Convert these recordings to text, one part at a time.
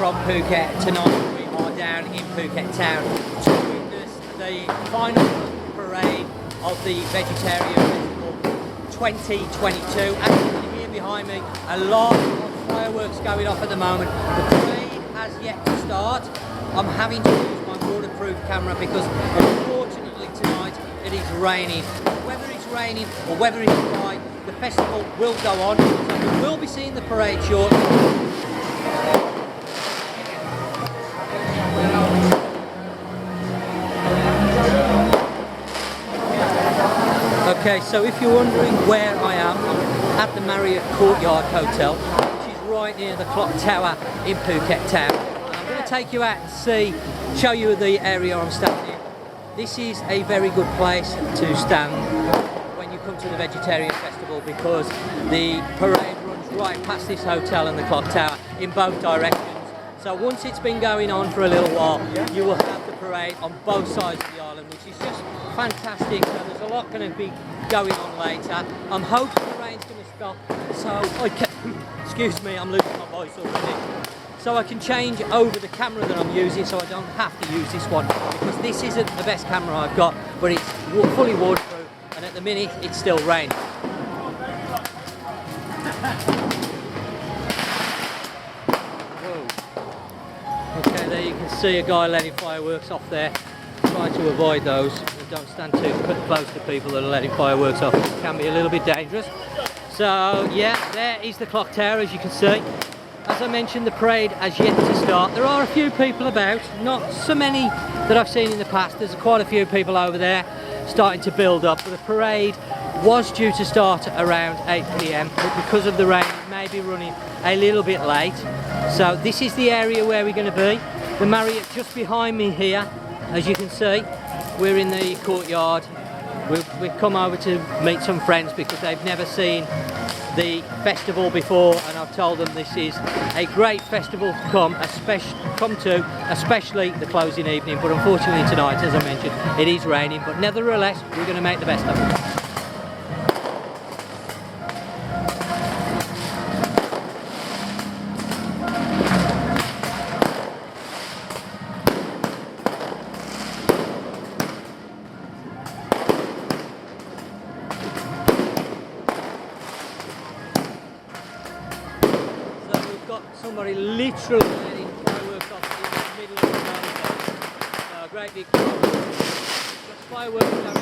from Phuket. Tonight we are down in Phuket town to witness the final parade of the Vegetarian Festival 2022. As you can hear behind me, a lot of fireworks going off at the moment. The parade has yet to start. I'm having to use my waterproof camera because unfortunately tonight it is raining. Whether it's raining or whether it's dry, the festival will go on, so we will be seeing the parade shortly. Okay, so if you're wondering where I am, I'm at the Marriott Courtyard Hotel, which is right near the clock tower in Phuket town. And I'm going to take you out and show you the area I'm standing in. This is a very good place to stand when you come to the Vegetarian Festival because the parade runs right past this hotel and the clock tower in both directions. So once it's been going on for a little while, you will have the parade on both sides of the island, which is just fantastic. So there's a lot going to be going on later. I'm hoping the rain's going to stop, so I can, excuse me, I'm losing my voice already. So I can change over the camera that I'm using, so I don't have to use this one, because this isn't the best camera I've got, but it's fully waterproof, and at the minute it's still raining. Okay, there you can see a guy letting fireworks off there. Try to avoid those. Don't stand too close to people that are letting fireworks off. It can be a little bit dangerous. So yeah, there is the clock tower, as you can see. As I mentioned, the parade has yet to start. There are a few people about, not so many that I've seen in the past. There's quite a few people over there starting to build up. But the parade was due to start around 8 PM, but because of the rain, it may be running a little bit late. So this is the area where we're going to be. The Marriott just behind me here, as you can see. We're in the courtyard. We've come over to meet some friends because they've never seen the festival before, and I've told them this is a great festival to come to, especially the closing evening. But unfortunately tonight, as I mentioned, it is raining, but nevertheless we're going to make the best of it. Somebody literally letting fireworks off in the middle of the mountain. So a great big fireworks going off.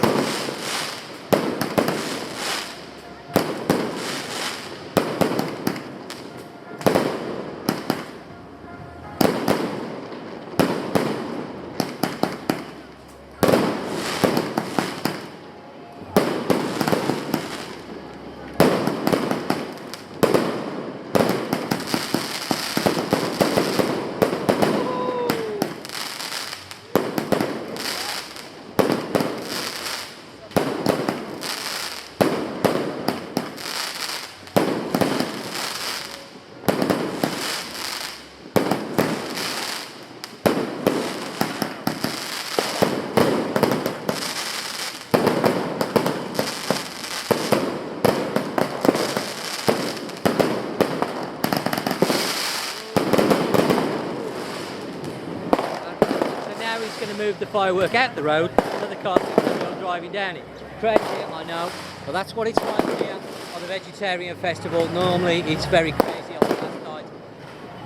Going to move the firework out the road so the cars can go driving down it. Crazy, I know, but that's what it's like here on the Vegetarian Festival. Normally it's very crazy on the last night.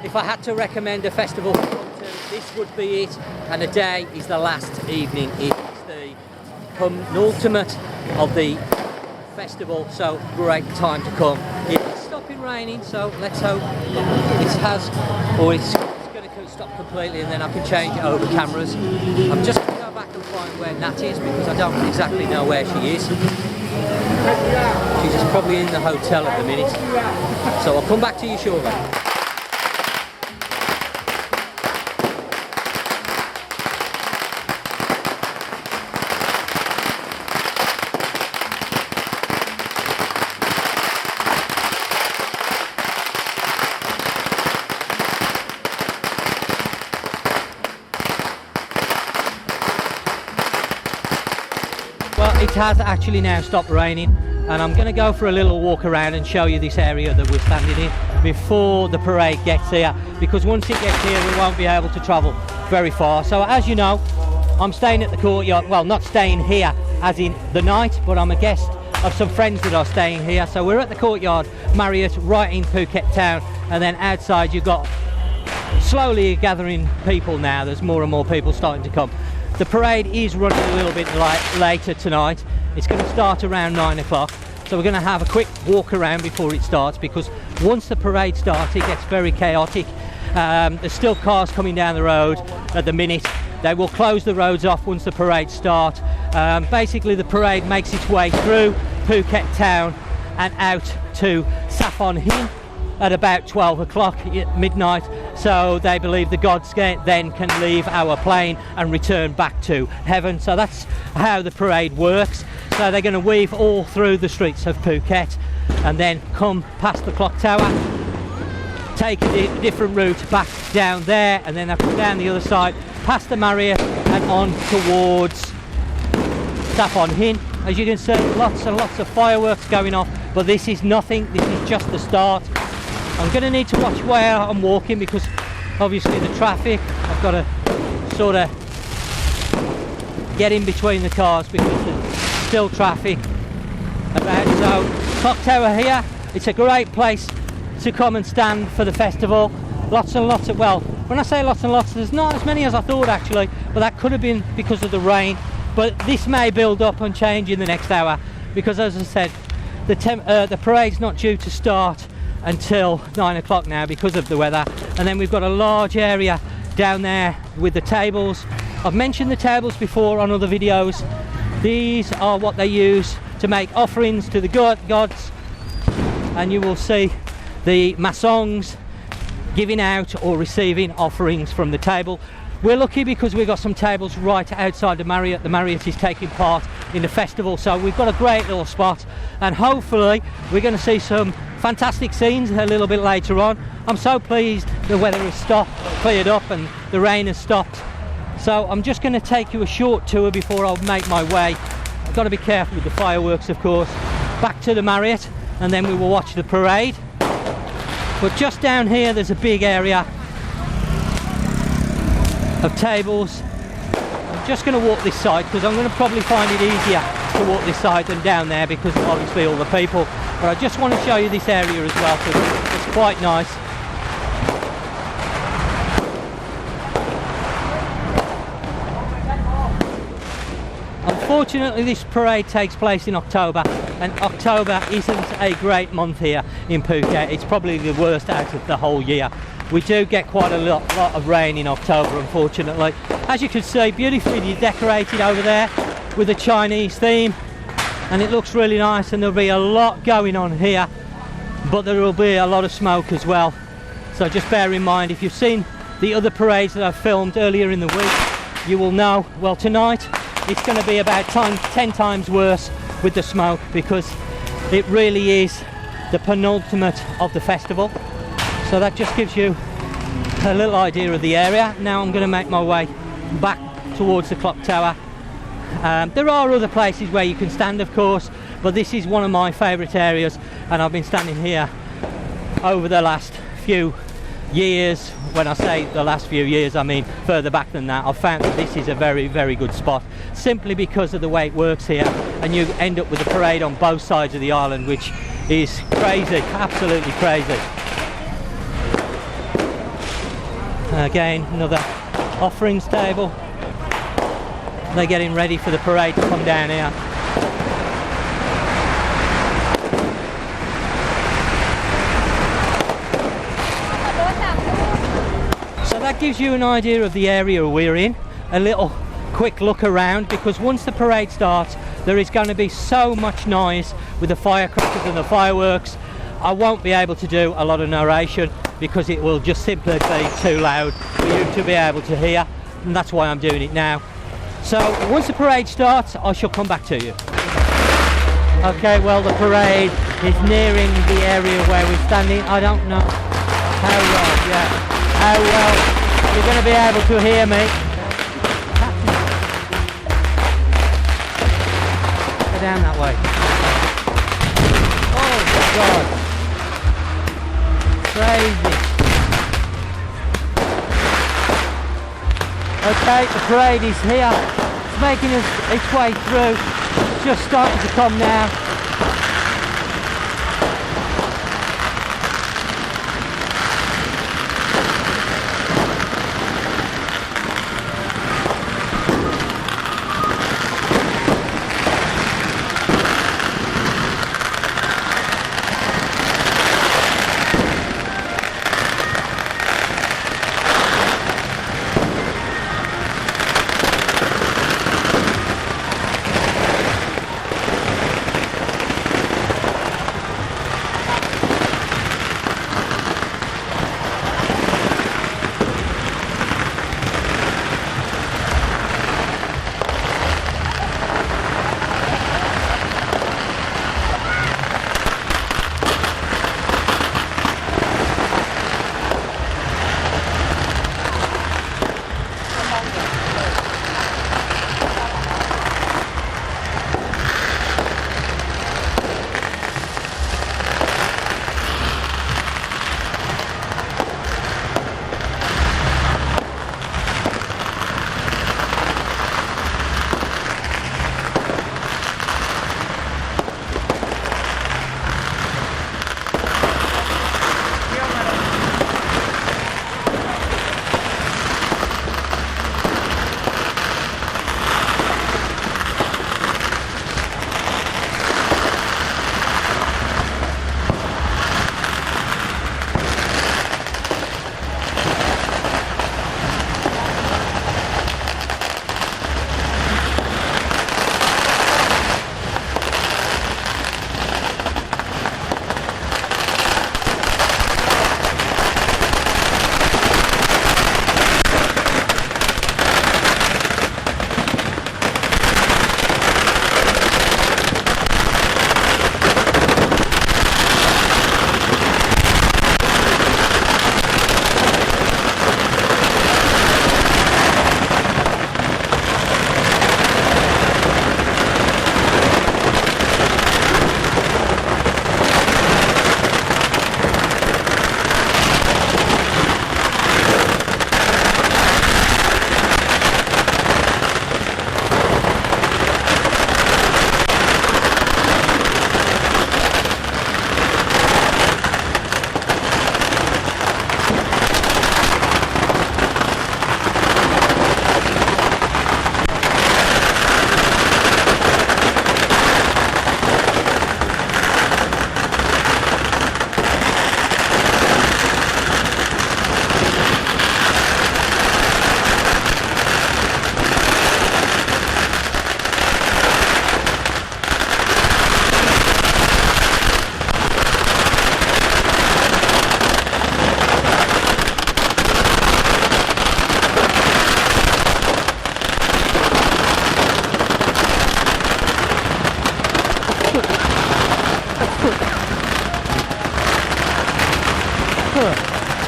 If I had to recommend a festival to come to, this would be it, and the day is the last evening. It is the penultimate of the festival, so great time to come. It's stopping raining, so let's hope it's stop completely, and then I can change it over cameras. I'm just going to go back and find where Nat is because I don't exactly know where she is. She's just probably in the hotel at the minute. So I'll come back to you shortly. It has actually now stopped raining. and I'm going to go for a little walk around and show you this area that we're standing in before the parade gets here, because once it gets here we won't be able to travel very far. So as you know, I'm staying at the courtyard, well, not staying here as in the night, but I'm a guest of some friends that are staying here. So we're at the Courtyard Marriott right in Phuket town, and then outside you've got slowly gathering people now. There's more and more people starting to come. The parade is running a little bit later tonight. It's going to start around 9 o'clock, so we're going to have a quick walk around before it starts, because once the parade starts it gets very chaotic. There's still cars coming down the road at the minute. They will close the roads off once the parade starts. Basically the parade makes its way through Phuket town and out to Saffron Hill at about 12 o'clock midnight, so they believe the gods then can leave our plane and return back to heaven. So that's how the parade works. So they're going to weave all through the streets of Phuket and then come past the clock tower, take a different route back down there, and then come down the other side past the Marriott and on towards Saffron Hill. As you can see, lots and lots of fireworks going off, but this is nothing, this is just the start. I'm going to need to watch where I'm walking, because obviously the traffic, I've got to sort of get in between the cars because there's still traffic about. So clock tower here, it's a great place to come and stand for the festival. Lots and lots of, well, when I say lots and lots, there's not as many as I thought actually, but that could have been because of the rain. But this may build up and change in the next hour, because as I said, the parade's not due to start until 9 o'clock now because of the weather. And then we've got a large area down there with the tables. I've mentioned the tables before on other videos. These are what they use to make offerings to the gods, and you will see the masongs giving out or receiving offerings from the table. We're lucky because we've got some tables right outside the Marriott. The Marriott is taking part in the festival, so we've got a great little spot, and hopefully we're going to see some fantastic scenes a little bit later on. I'm so pleased the weather has cleared up and the rain has stopped. So I'm just going to take you a short tour before I make my way. I've got to be careful with the fireworks, of course. Back to the Marriott, and then we will watch the parade. But just down here there's a big area of tables. I'm just going to walk this side because I'm going to probably find it easier to walk this side than down there because of obviously all the people. But I just want to show you this area as well because it's quite nice. Unfortunately this parade takes place in October, and October isn't a great month here in Phuket. It's probably the worst out of the whole year. We do get quite a lot of rain in October, unfortunately. As you can see, beautifully decorated over there with a Chinese theme, and it looks really nice, and there'll be a lot going on here, but there will be a lot of smoke as well. So just bear in mind, if you've seen the other parades that I've filmed earlier in the week, you will know, well, tonight it's going to be about 10 times worse with the smoke, because it really is the penultimate of the festival. So that just gives you a little idea of the area. Now I'm going to make my way back towards the clock tower. There are other places where you can stand, of course, but this is one of my favourite areas, and I've been standing here over the last few years. When I say the last few years, I mean further back than that. I've found that this is a very, very good spot, simply because of the way it works here, and you end up with a parade on both sides of the island, which is crazy, absolutely crazy. Again, another offerings table. They're getting ready for the parade to come down here. So that gives you an idea of the area we're in, a little quick look around, because once the parade starts there is going to be so much noise with the firecrackers and the fireworks. I won't be able to do a lot of narration because it will just simply be too loud for you to be able to hear, and that's why I'm doing it now. So once the parade starts I shall come back to you. Okay, well, the parade is nearing the area where we're standing. I don't know how well you're going to be able to hear me. Go down that way. God. Crazy. Okay, the parade is here. It's making its way through. It's just starting to come now.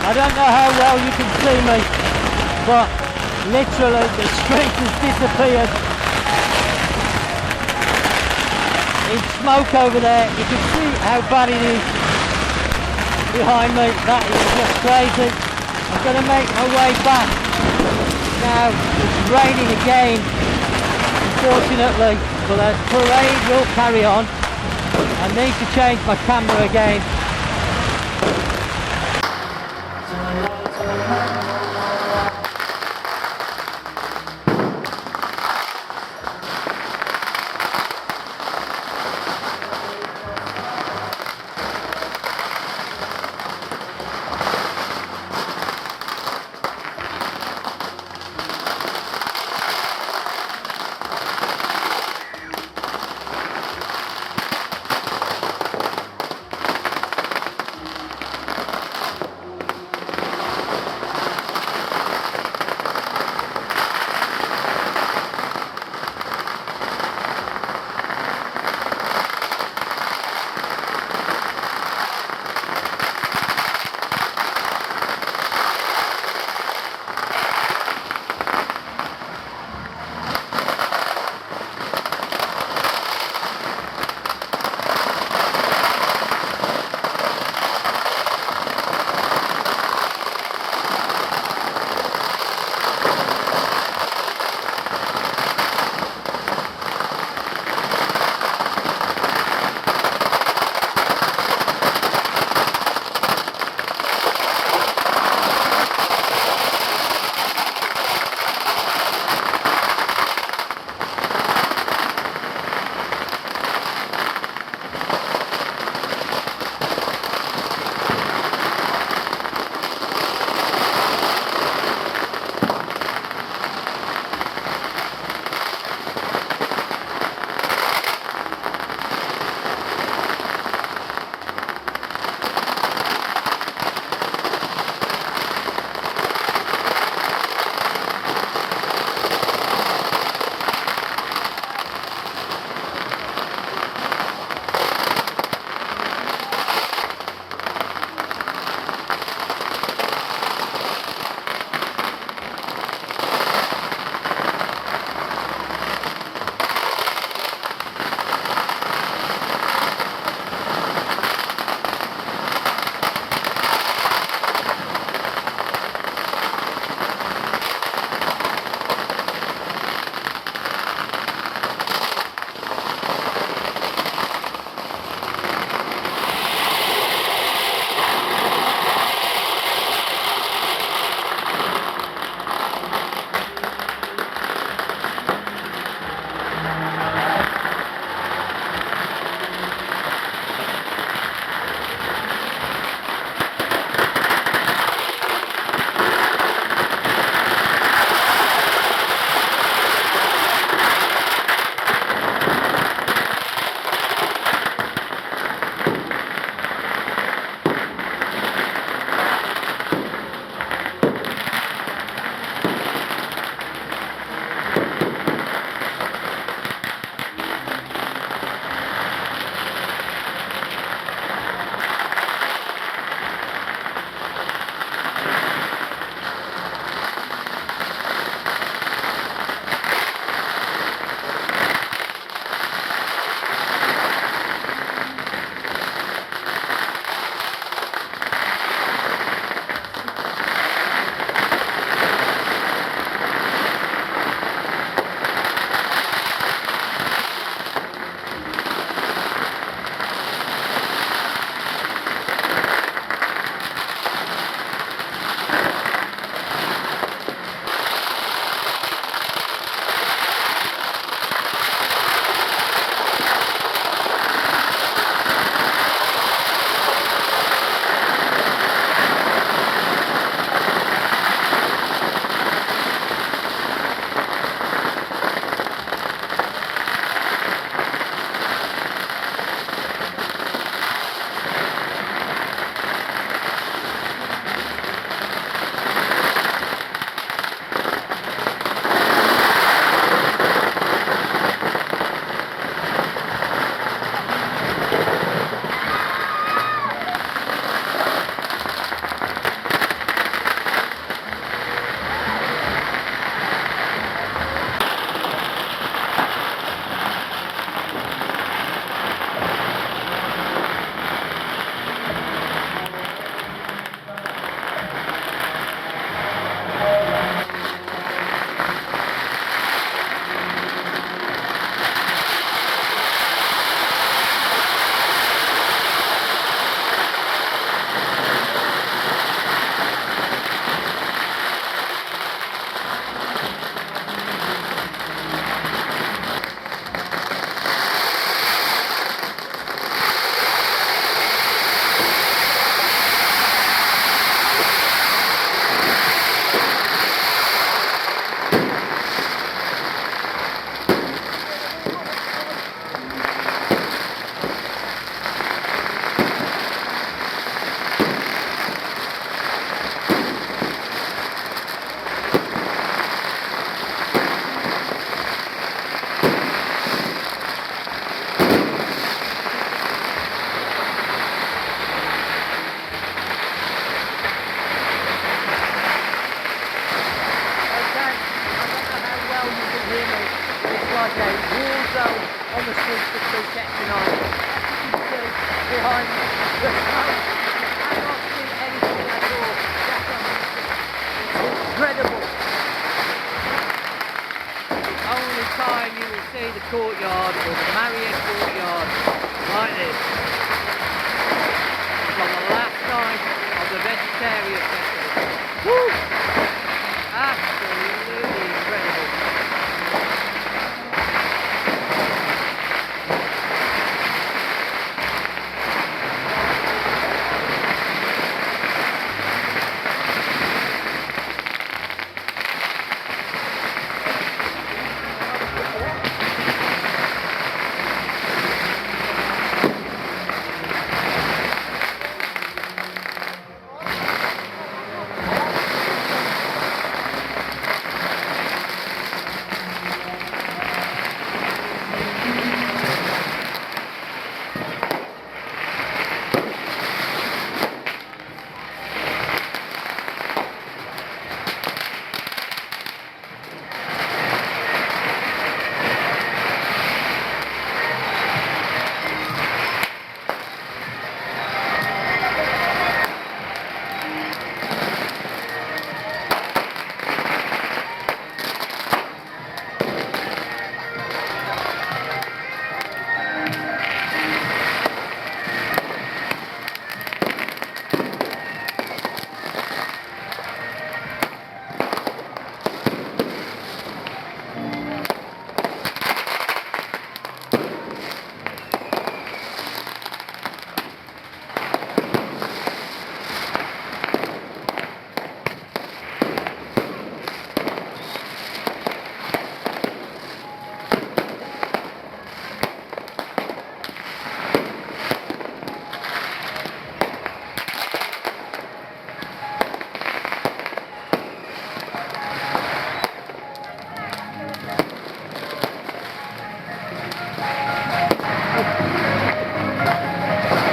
I don't know how well you can see me, but literally the street has disappeared. It's smoke over there. You can see how bad it is behind me. That is just crazy. I'm going to make my way back. Now it's raining again, unfortunately, but the parade will carry on. I need to change my camera again. vegetarian festival. Woo! Absolutely incredible.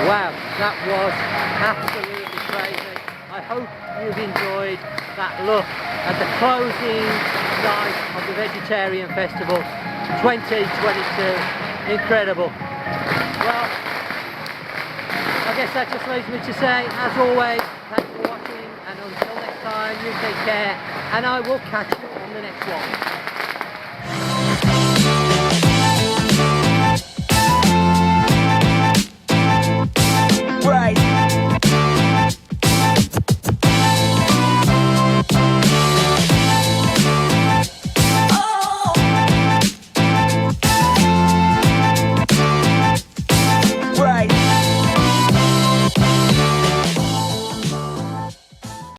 Wow, that was absolutely crazy. I hope you've enjoyed that look at the closing night of the Vegetarian Festival 2022. Incredible. Well, I guess that just leaves me to say, as always, thanks for watching, and until next time, you take care, and I will catch you on the next one. Right.